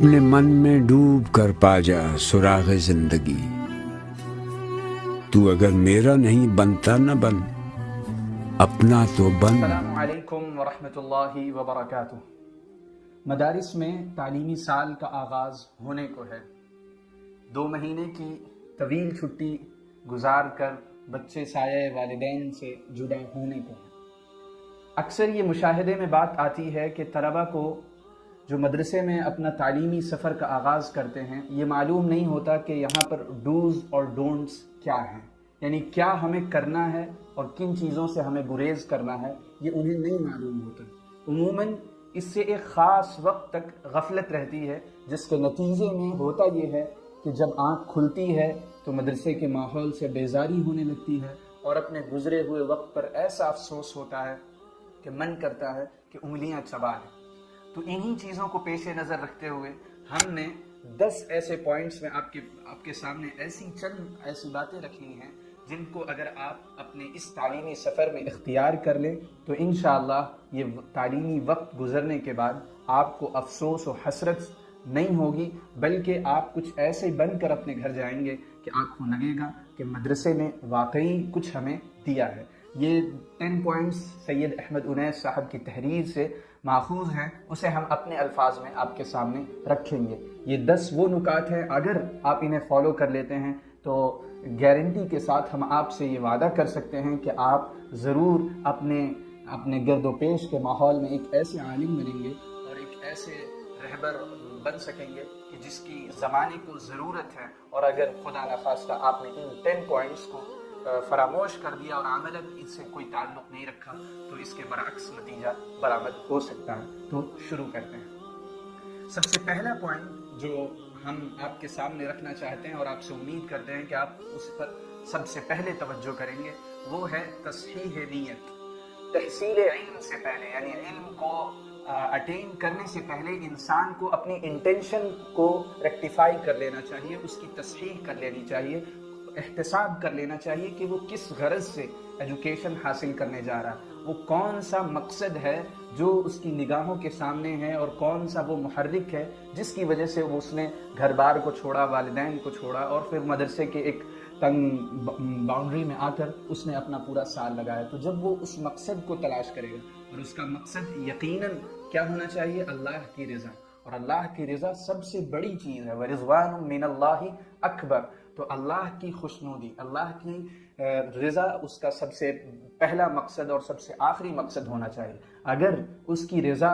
اپنے من میں ڈوب کر پا جا سراغ زندگی، تو اگر میرا نہیں بنتا نہ بن، اپنا تو بن۔ السلام علیکم ورحمۃ اللہ وبرکاتہ۔ مدارس میں تعلیمی سال کا آغاز ہونے کو ہے۔ 2 مہینے کی طویل چھٹی گزار کر بچے سایہ والدین سے جدا ہونے کو ہیں۔ اکثر یہ مشاہدے میں بات آتی ہے کہ طلبہ کو جو مدرسے میں اپنا تعلیمی سفر کا آغاز کرتے ہیں، یہ معلوم نہیں ہوتا کہ یہاں پر ڈوز اور ڈونٹس کیا ہیں، یعنی کیا ہمیں کرنا ہے اور کن چیزوں سے ہمیں گریز کرنا ہے، یہ انہیں نہیں معلوم ہوتا۔ عموماً اس سے ایک خاص وقت تک غفلت رہتی ہے، جس کے نتیجے میں ہوتا یہ ہے کہ جب آنکھ کھلتی ہے تو مدرسے کے ماحول سے بیزاری ہونے لگتی ہے اور اپنے گزرے ہوئے وقت پر ایسا افسوس ہوتا ہے کہ من کرتا ہے کہ انگلیاں چبا لیں۔ تو انہی چیزوں کو پیش نظر رکھتے ہوئے ہم نے 10 ایسے پوائنٹس میں آپ کے سامنے چند ایسی باتیں رکھی ہیں جن کو اگر آپ اپنے اس تعلیمی سفر میں اختیار کر لیں تو انشاءاللہ یہ تعلیمی وقت گزرنے کے بعد آپ کو افسوس و حسرت نہیں ہوگی، بلکہ آپ کچھ ایسے بن کر اپنے گھر جائیں گے کہ آپ کو لگے گا کہ مدرسے نے واقعی کچھ ہمیں دیا ہے۔ یہ 10 پوائنٹس سید احمد انیس صاحب کی تحریر سے ماخوذ ہیں، اسے ہم اپنے الفاظ میں آپ کے سامنے رکھیں گے۔ یہ 10 وہ نکات ہیں، اگر آپ انہیں فالو کر لیتے ہیں تو گارنٹی کے ساتھ ہم آپ سے یہ وعدہ کر سکتے ہیں کہ آپ ضرور اپنے گرد و پیش کے ماحول میں ایک ایسے عالم بنیں گے اور ایک ایسے رہبر بن سکیں گے کہ جس کی زمانے کو ضرورت ہے، اور اگر خدا نخواستہ آپ نے ان 10 پوائنٹس کو فراموش کر دیا اور عملاً اس سے کوئی تعلق نہیں رکھا تو اس کے برعکس نتیجہ برآمد ہو سکتا ہے۔ تو شروع کرتے ہیں۔ سب سے پہلا پوائنٹ جو ہم آپ کے سامنے رکھنا چاہتے ہیں اور آپ سے امید کرتے ہیں کہ آپ اس پر سب سے پہلے توجہ کریں گے، وہ ہے تصحیح نیت۔ تحصیل علم سے پہلے، یعنی علم کو اٹین کرنے سے پہلے انسان کو اپنی انٹینشن کو ریکٹیفائی کر لینا چاہیے، اس کی تصحیح کر لینی چاہیے، احتساب کر لینا چاہیے کہ وہ کس غرض سے ایجوکیشن حاصل کرنے جا رہا ہے، وہ کون سا مقصد ہے جو اس کی نگاہوں کے سامنے ہے، اور کون سا وہ محرک ہے جس کی وجہ سے اس نے گھر بار کو چھوڑا، والدین کو چھوڑا، اور پھر مدرسے کے ایک تنگ باؤنڈری میں آ کر اس نے اپنا پورا سال لگایا۔ تو جب وہ اس مقصد کو تلاش کرے گا، اور اس کا مقصد یقیناً کیا ہونا چاہیے؟ اللہ کی رضا، اور اللہ کی رضا سب سے بڑی چیز ہے، وَرِضْوَانٌ مِّنَ اللَّهِ اکبر۔ تو اللہ کی خوشنودی، اللہ کی رضا اس کا سب سے پہلا مقصد اور سب سے آخری مقصد ہونا چاہیے۔ اگر اس کی رضا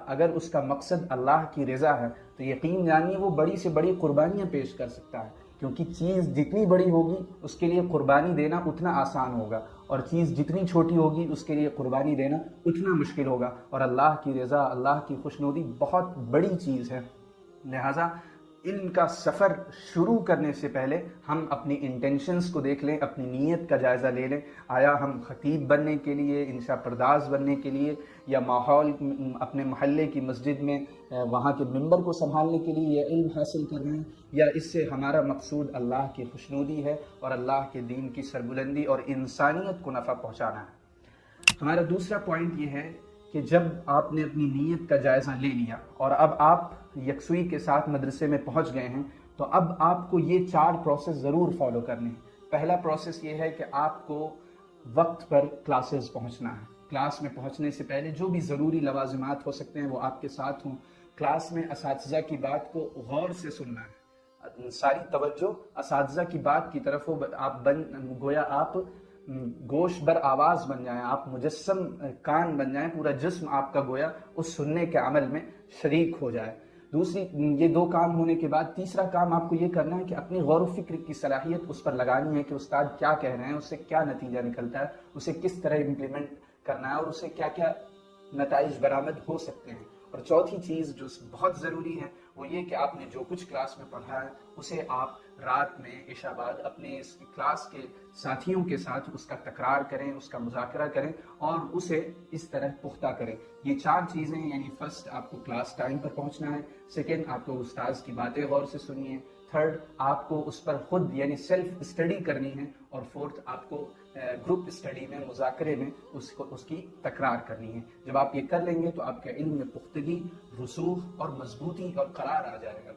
اگر اس کا مقصد اللہ کی رضا ہے تو یقین جانیے وہ بڑی سے بڑی قربانیاں پیش کر سکتا ہے، کیونکہ چیز جتنی بڑی ہوگی اس کے لیے قربانی دینا اتنا آسان ہوگا، اور چیز جتنی چھوٹی ہوگی اس کے لیے قربانی دینا اتنا مشکل ہوگا، اور اللہ کی رضا، اللہ کی خوشنودی بہت بڑی چیز ہے۔ لہٰذا علم کا سفر شروع کرنے سے پہلے ہم اپنی انٹینشنز کو دیکھ لیں، اپنی نیت کا جائزہ لے لیں۔ آیا ہم خطیب بننے کے لیے، انشاء پرداز بننے کے لیے، یا ماحول اپنے محلے کی مسجد میں وہاں کے ممبر کو سنبھالنے کے لیے یہ علم حاصل کر رہے ہیں، یا اس سے ہمارا مقصود اللہ کی خوشنودی ہے اور اللہ کے دین کی سربلندی اور انسانیت کو نفع پہنچانا ہے؟ ہمارا دوسرا پوائنٹ یہ ہے کہ جب آپ نے اپنی نیت کا جائزہ لے لیا اور اب آپ یکسوئی کے ساتھ مدرسے میں پہنچ گئے ہیں، تو اب آپ کو یہ 4 پروسیس ضرور فالو کرنے ہیں۔ پہلا پروسیس یہ ہے کہ آپ کو وقت پر کلاسز پہنچنا ہے۔ کلاس میں پہنچنے سے پہلے جو بھی ضروری لوازمات ہو سکتے ہیں وہ آپ کے ساتھ ہوں۔ کلاس میں اساتذہ کی بات کو غور سے سننا ہے، ساری توجہ اساتذہ کی بات کی طرف ہو، گویا آپ گوش بر آواز بن جائیں، آپ مجسم کان بن جائیں، پورا جسم آپ کا گویا اس سننے کے عمل میں شریک ہو جائے۔ یہ 2 کام ہونے کے بعد تیسرا کام آپ کو یہ کرنا ہے کہ اپنی غور و فکر کی صلاحیت اس پر لگانی ہے کہ استاد کیا کہہ رہے ہیں، اس سے کیا نتیجہ نکلتا ہے، اسے کس طرح امپلیمنٹ کرنا ہے، اور اسے کیا کیا نتائج برآمد ہو سکتے ہیں۔ اور چوتھی چیز جو بہت ضروری ہے وہ یہ کہ آپ نے جو کچھ کلاس میں پڑھا ہے اسے آپ رات میں عشاء بعد اپنے اس کلاس کے ساتھیوں کے ساتھ اس کا تکرار کریں، اس کا مذاکرہ کریں اور اسے اس طرح پختہ کریں۔ یہ 4 چیزیں، یعنی فرسٹ آپ کو کلاس ٹائم پر پہنچنا ہے، سیکنڈ آپ کو استاذ کی باتیں غور سے سنیے، تھرڈ آپ کو اس پر خود یعنی سیلف اسٹڈی کرنی ہے، اور فورتھ آپ کو گروپ اسٹڈی میں، مذاکرے میں اس کی تکرار کرنی ہے۔ جب آپ یہ کر لیں گے تو آپ کے علم میں پختگی، رسوخ اور مضبوطی اور قرار آ جائے گا۔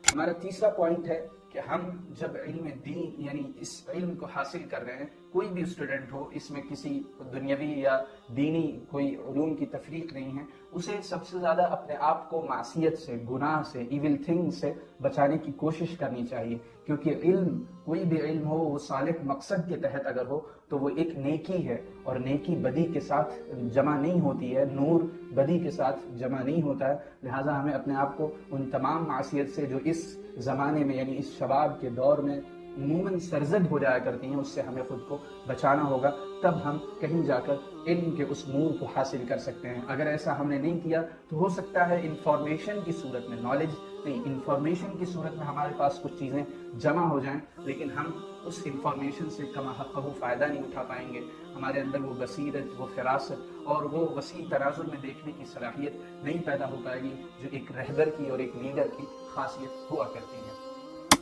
ہمارا تیسرا پوائنٹ ہے کہ ہم جب علم دین یعنی اس علم کو حاصل کر رہے ہیں، کوئی بھی اسٹوڈنٹ ہو، اس میں کسی دنیاوی یا دینی کوئی علوم کی تفریق نہیں ہے، اسے سب سے زیادہ اپنے آپ کو معصیت سے، گناہ سے، ایول تھنگ سے بچانے کی کوشش کرنی چاہیے، کیونکہ علم، کوئی بھی علم ہو، وہ صالح مقصد کے تحت اگر ہو تو وہ ایک نیکی ہے، اور نیکی بدی کے ساتھ جمع نہیں ہوتی ہے، نور بدی کے ساتھ جمع نہیں ہوتا ہے۔ لہٰذا ہمیں اپنے آپ کو ان تمام معصیت سے جو اس زمانے میں یعنی اس شباب کے دور میں عموماً سرزد ہو جایا کرتی ہیں، اس سے ہمیں خود کو بچانا ہوگا، تب ہم کہیں جا کر علم کے اس نور کو حاصل کر سکتے ہیں۔ اگر ایسا ہم نے نہیں کیا تو ہو سکتا ہے انفارمیشن کی صورت میں، نالج نہیں، انفارمیشن کی صورت میں ہمارے پاس کچھ چیزیں جمع ہو جائیں، لیکن ہم اس انفارمیشن سے کما حق وہ فائدہ نہیں اٹھا پائیں گے، ہمارے اندر وہ بصیرت، وہ فراست اور وہ وسیع تناظر میں دیکھنے کی صلاحیت نہیں پیدا ہو پائے گی جو ایک رہبر کی اور ایک لیڈر کی خاصیت ہوا کرتی ہے۔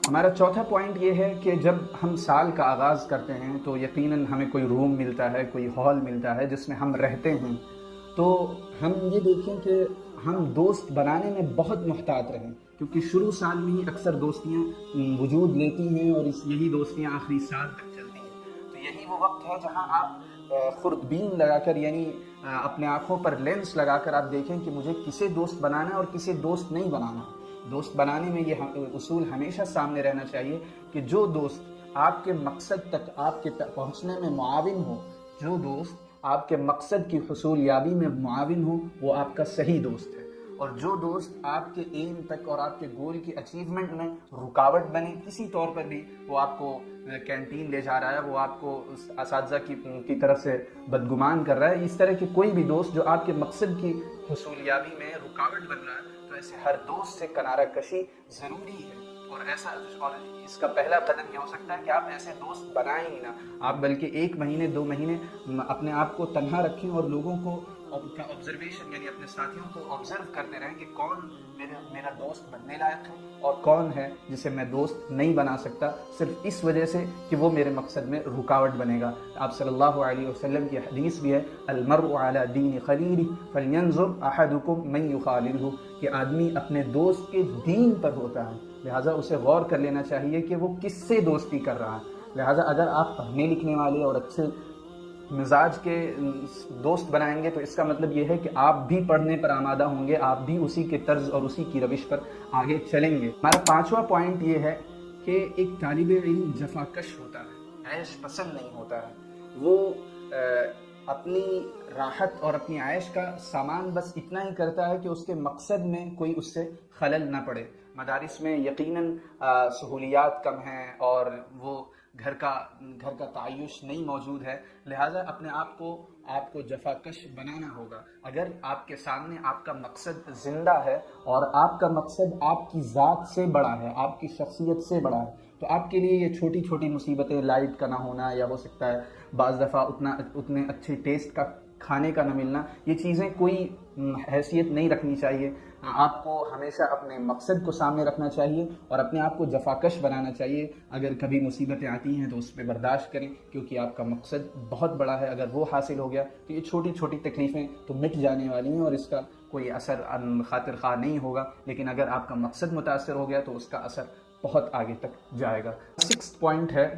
ہمارا چوتھا پوائنٹ یہ ہے کہ جب ہم سال کا آغاز کرتے ہیں تو یقیناً ہمیں کوئی روم ملتا ہے، کوئی ہال ملتا ہے جس میں ہم رہتے ہیں، تو ہم یہ دیکھیں کہ ہم دوست بنانے میں بہت محتاط رہیں، کیونکہ شروع سال میں ہی اکثر دوستیاں وجود لیتی ہیں اور یہی دوستیاں آخری سال تک چلتی ہیں۔ تو یہی وہ وقت ہے جہاں آپ خوردبین لگا کر یعنی اپنے آنکھوں پر لینس لگا کر آپ دیکھیں کہ مجھے کسے دوست بنانا ہے اور کسے دوست نہیں بنانا۔ دوست بنانے میں یہ اصول ہمیشہ سامنے رہنا چاہیے کہ جو دوست آپ کے مقصد تک آپ کے پہنچنے میں معاون ہو، جو دوست آپ کے مقصد کی حصول یابی میں معاون ہو، وہ آپ کا صحیح دوست ہے، اور جو دوست آپ کے ایم تک اور آپ کے گول کی اچیومنٹ میں رکاوٹ بنے کسی طور پر بھی، وہ آپ کو کینٹین لے جا رہا ہے، وہ آپ کو اساتذہ کی طرف سے بدگمان کر رہا ہے، اس طرح کے کوئی بھی دوست جو آپ کے مقصد کی حصول یابی میں رکاوٹ بن رہا ہے، تو ایسے ہر دوست سے کنارہ کشی ضروری ہے۔ اور اس کا پہلا قدم یہ ہو سکتا ہے کہ آپ ایسے دوست بنائیں ہی نہ، آپ بلکہ 1 مہینے 2 مہینے اپنے آپ کو تنہا رکھیں اور لوگوں کو کا آبزرویشن یعنی اپنے ساتھیوں کو آبزرو کرتے رہیں کہ کون میرا دوست بننے لائق ہے اور کون ہے جسے میں دوست نہیں بنا سکتا، صرف اس وجہ سے کہ وہ میرے مقصد میں رکاوٹ بنے گا۔ آپ صلی اللہ علیہ وسلم کی حدیث بھی ہے، المرء علی دین خلیلہ فلینظر احدکم من یخاللہ، کہ آدمی اپنے دوست کے دین پر ہوتا ہے، لہٰذا اسے غور کر لینا چاہیے کہ وہ کس سے دوستی کر رہا ہے۔ لہٰذا اگر آپ پڑھنے لکھنے والے اور اچھے مزاج کے دوست بنائیں گے تو اس کا مطلب یہ ہے کہ آپ بھی پڑھنے پر آمادہ ہوں گے، آپ بھی اسی کے طرز اور اسی کی روش پر آگے چلیں گے۔ ہمارا 5واں پوائنٹ یہ ہے کہ ایک طالب علم جفاکش ہوتا ہے، عیش پسند نہیں ہوتا ہے، وہ اپنی راحت اور اپنی عیش کا سامان بس اتنا ہی کرتا ہے کہ اس کے مقصد میں کوئی اس سے خلل نہ پڑے۔ مدارس میں یقیناً سہولیات کم ہیں اور وہ گھر کا تعیش نہیں موجود ہے، لہٰذا اپنے آپ کو جفاکش بنانا ہوگا۔ اگر آپ کے سامنے آپ کا مقصد زندہ ہے اور آپ کا مقصد آپ کی ذات سے بڑا ہے، آپ کی شخصیت سے بڑا ہے، تو آپ کے لیے یہ چھوٹی چھوٹی مصیبتیں، لائٹ کا نہ ہونا یا ہو سکتا ہے بعض دفعہ اتنے اچھے ٹیسٹ کا کھانے کا نہ ملنا، یہ چیزیں کوئی حیثیت نہیں رکھنی چاہیے۔ آپ کو ہمیشہ اپنے مقصد کو سامنے رکھنا چاہیے اور اپنے آپ کو جفاکش بنانا چاہیے۔ اگر کبھی مصیبتیں آتی ہیں تو اس پہ برداشت کریں، کیونکہ آپ کا مقصد بہت بڑا ہے، اگر وہ حاصل ہو گیا تو یہ چھوٹی چھوٹی تکلیفیں تو مٹ جانے والی ہیں اور اس کا کوئی اثر خاطر خواہ نہیں ہوگا، لیکن اگر آپ کا مقصد متاثر ہو گیا تو اس کا اثر بہت آگے تک جائے گا۔ 6 پوائنٹ ہے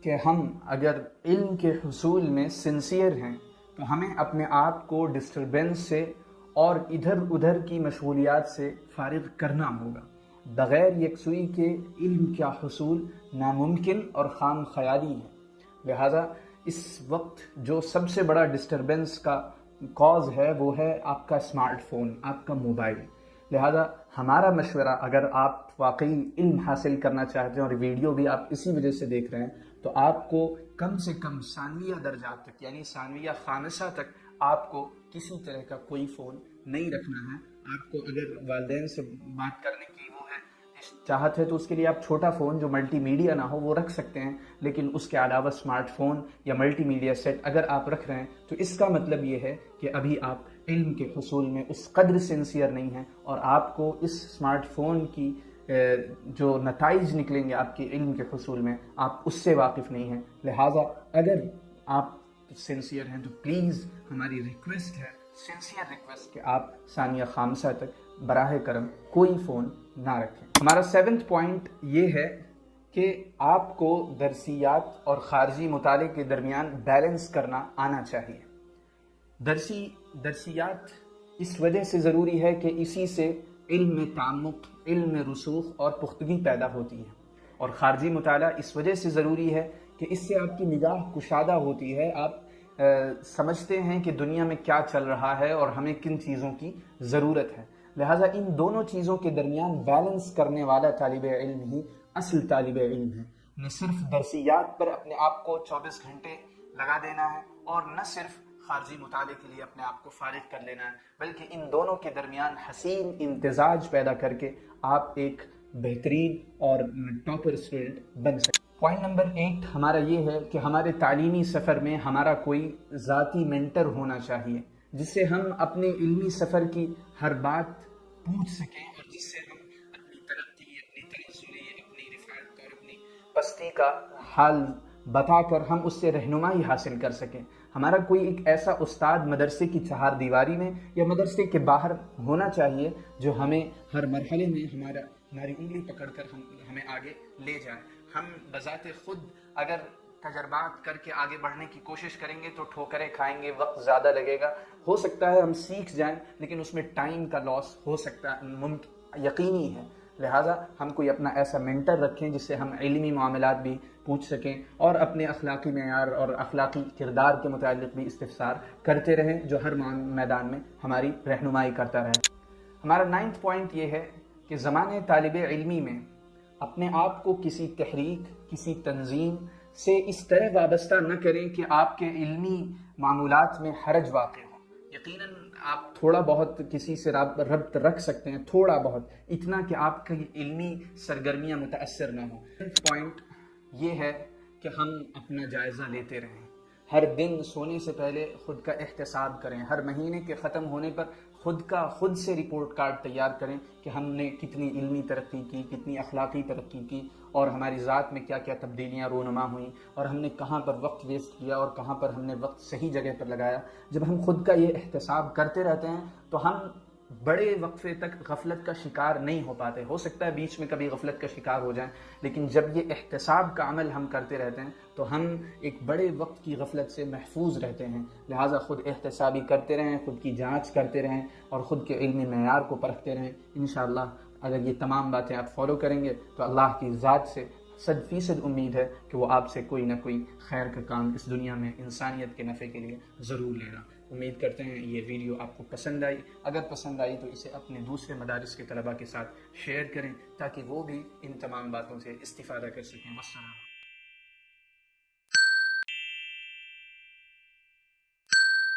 کہ ہم اگر علم کے حصول میں سنسیئر ہیں تو ہمیں اپنے آپ کو ڈسٹربنس سے اور ادھر ادھر کی مشغولیات سے فارغ کرنا ہوگا۔ بغیر یکسوئی کے علم کا حصول ناممکن اور خام خیالی ہے۔ لہذا اس وقت جو سب سے بڑا ڈسٹربنس کا کاز ہے وہ ہے آپ کا اسمارٹ فون، آپ کا موبائل۔ لہذا ہمارا مشورہ، اگر آپ واقعی علم حاصل کرنا چاہتے ہیں اور ویڈیو بھی آپ اسی وجہ سے دیکھ رہے ہیں، تو آپ کو کم سے کم ثانویہ درجات تک یعنی ثانویہ خامسہ تک آپ کو کسی طرح کا کوئی فون نہیں رکھنا ہے۔ آپ کو اگر والدین سے بات کرنے کی وہ ہے چاہت ہے تو اس کے لیے آپ چھوٹا فون جو ملٹی میڈیا نہ ہو وہ رکھ سکتے ہیں، لیکن اس کے علاوہ اسمارٹ فون یا ملٹی میڈیا سیٹ اگر آپ رکھ رہے ہیں تو اس کا مطلب یہ ہے کہ ابھی آپ علم کے حصول میں اس قدر سنسیئر نہیں ہیں، اور آپ کو اس اسمارٹ فون کی جو نتائج نکلیں گے آپ کے علم کے حصول میں آپ اس سے واقف نہیں ہیں۔ لہٰذا اگر آپ سنسیئر ہیں تو پلیز ہماری ریکویسٹ ہے، سنسیئر ریکویسٹ، کہ آپ ثانیہ خامسہ تک براہ کرم کوئی فون نہ رکھیں۔ ہمارا 7واں پوائنٹ یہ ہے کہ آپ کو درسیات اور خارجی مطالعے کے درمیان بیلنس کرنا آنا چاہیے۔ درسیات اس وجہ سے ضروری ہے کہ اسی سے علم میں تعمق، علم میں رسوخ اور پختگی پیدا ہوتی ہے، اور خارجی مطالعہ اس وجہ سے ضروری ہے کہ اس سے آپ کی نگاہ کشادہ ہوتی ہے، آپ سمجھتے ہیں کہ دنیا میں کیا چل رہا ہے اور ہمیں کن چیزوں کی ضرورت ہے۔ لہٰذا ان دونوں چیزوں کے درمیان بیلنس کرنے والا طالب علم ہی اصل طالب علم ہے۔ نہ صرف درسیات پر اپنے آپ کو 24 گھنٹے لگا دینا ہے، اور نہ صرف خارجی مطالعے کے لیے اپنے آپ کو فارغ کر لینا ہے، بلکہ ان دونوں کے درمیان حسین امتزاج پیدا کر کے آپ ایک بہترین اور ٹاپر اسٹوڈنٹ بن سکیں۔ پوائنٹ نمبر 8 ہمارا یہ ہے کہ ہمارے تعلیمی سفر میں ہمارا کوئی ذاتی مینٹر ہونا چاہیے، جس سے ہم اپنے علمی سفر کی ہر بات پوچھ سکیں، اور جس سے ہم اپنی ترقی، اپنی تنزلی، اپنی رفعت اور اپنی پستی کا حال بتا کر ہم اس سے رہنمائی حاصل کر سکیں۔ ہمارا کوئی ایک ایسا استاد مدرسے کی چہار دیواری میں یا مدرسے کے باہر ہونا چاہیے جو ہمیں ہر مرحلے میں ہماری انگلی پکڑ کر ہمیں آگے لے جائے۔ ہم بذات خود اگر تجربات کر کے آگے بڑھنے کی کوشش کریں گے تو ٹھوکریں کھائیں گے، وقت زیادہ لگے گا، ہو سکتا ہے ہم سیکھ جائیں لیکن اس میں ٹائم کا لاس ہو سکتا ہے، یقینی ہے۔ لہٰذا ہم کوئی اپنا ایسا مینٹر رکھیں جس سے ہم علمی معاملات بھی پوچھ سکیں اور اپنے اخلاقی معیار اور اخلاقی کردار کے متعلق بھی استفسار کرتے رہیں، جو ہر میدان میں ہماری رہنمائی کرتا رہے۔ ہمارا 9واں پوائنٹ یہ ہے کہ زمانے طالب علمی میں اپنے آپ کو کسی تحریک، کسی تنظیم سے اس طرح وابستہ نہ کریں کہ آپ کے علمی معمولات میں حرج واقع ہو۔ یقیناً آپ تھوڑا بہت کسی سے ربط رکھ سکتے ہیں، تھوڑا بہت، اتنا کہ آپ کی علمی سرگرمیاں متاثر نہ ہوں۔ پوائنٹ یہ ہے کہ ہم اپنا جائزہ لیتے رہیں، ہر دن سونے سے پہلے خود کا احتساب کریں، ہر مہینے کے ختم ہونے پر خود سے رپورٹ کارڈ تیار کریں کہ ہم نے کتنی علمی ترقی کی، کتنی اخلاقی ترقی کی، اور ہماری ذات میں کیا کیا تبدیلیاں رونما ہوئیں، اور ہم نے کہاں پر وقت ویسٹ کیا اور کہاں پر ہم نے وقت صحیح جگہ پر لگایا۔ جب ہم خود کا یہ احتساب کرتے رہتے ہیں تو ہم بڑے وقفے تک غفلت کا شکار نہیں ہو پاتے۔ ہو سکتا ہے بیچ میں کبھی غفلت کا شکار ہو جائیں، لیکن جب یہ احتساب کا عمل ہم کرتے رہتے ہیں تو ہم ایک بڑے وقت کی غفلت سے محفوظ رہتے ہیں۔ لہٰذا خود احتسابی کرتے رہیں، خود کی جانچ کرتے رہیں اور خود کے علمی معیار کو پرکھتے رہیں۔ انشاءاللہ اگر یہ تمام باتیں آپ فالو کریں گے تو اللہ کی ذات سے 100% امید ہے کہ وہ آپ سے کوئی نہ کوئی خیر کا کام اس دنیا میں انسانیت کے نفع کے لیے ضرور لے گا۔ امید کرتے ہیں یہ ویڈیو آپ کو پسند آئی، اگر پسند آئی تو اسے اپنے دوسرے مدارس کے طلباء کے ساتھ شیئر کریں تاکہ وہ بھی ان تمام باتوں سے استفادہ کر سکیں۔ والسلام۔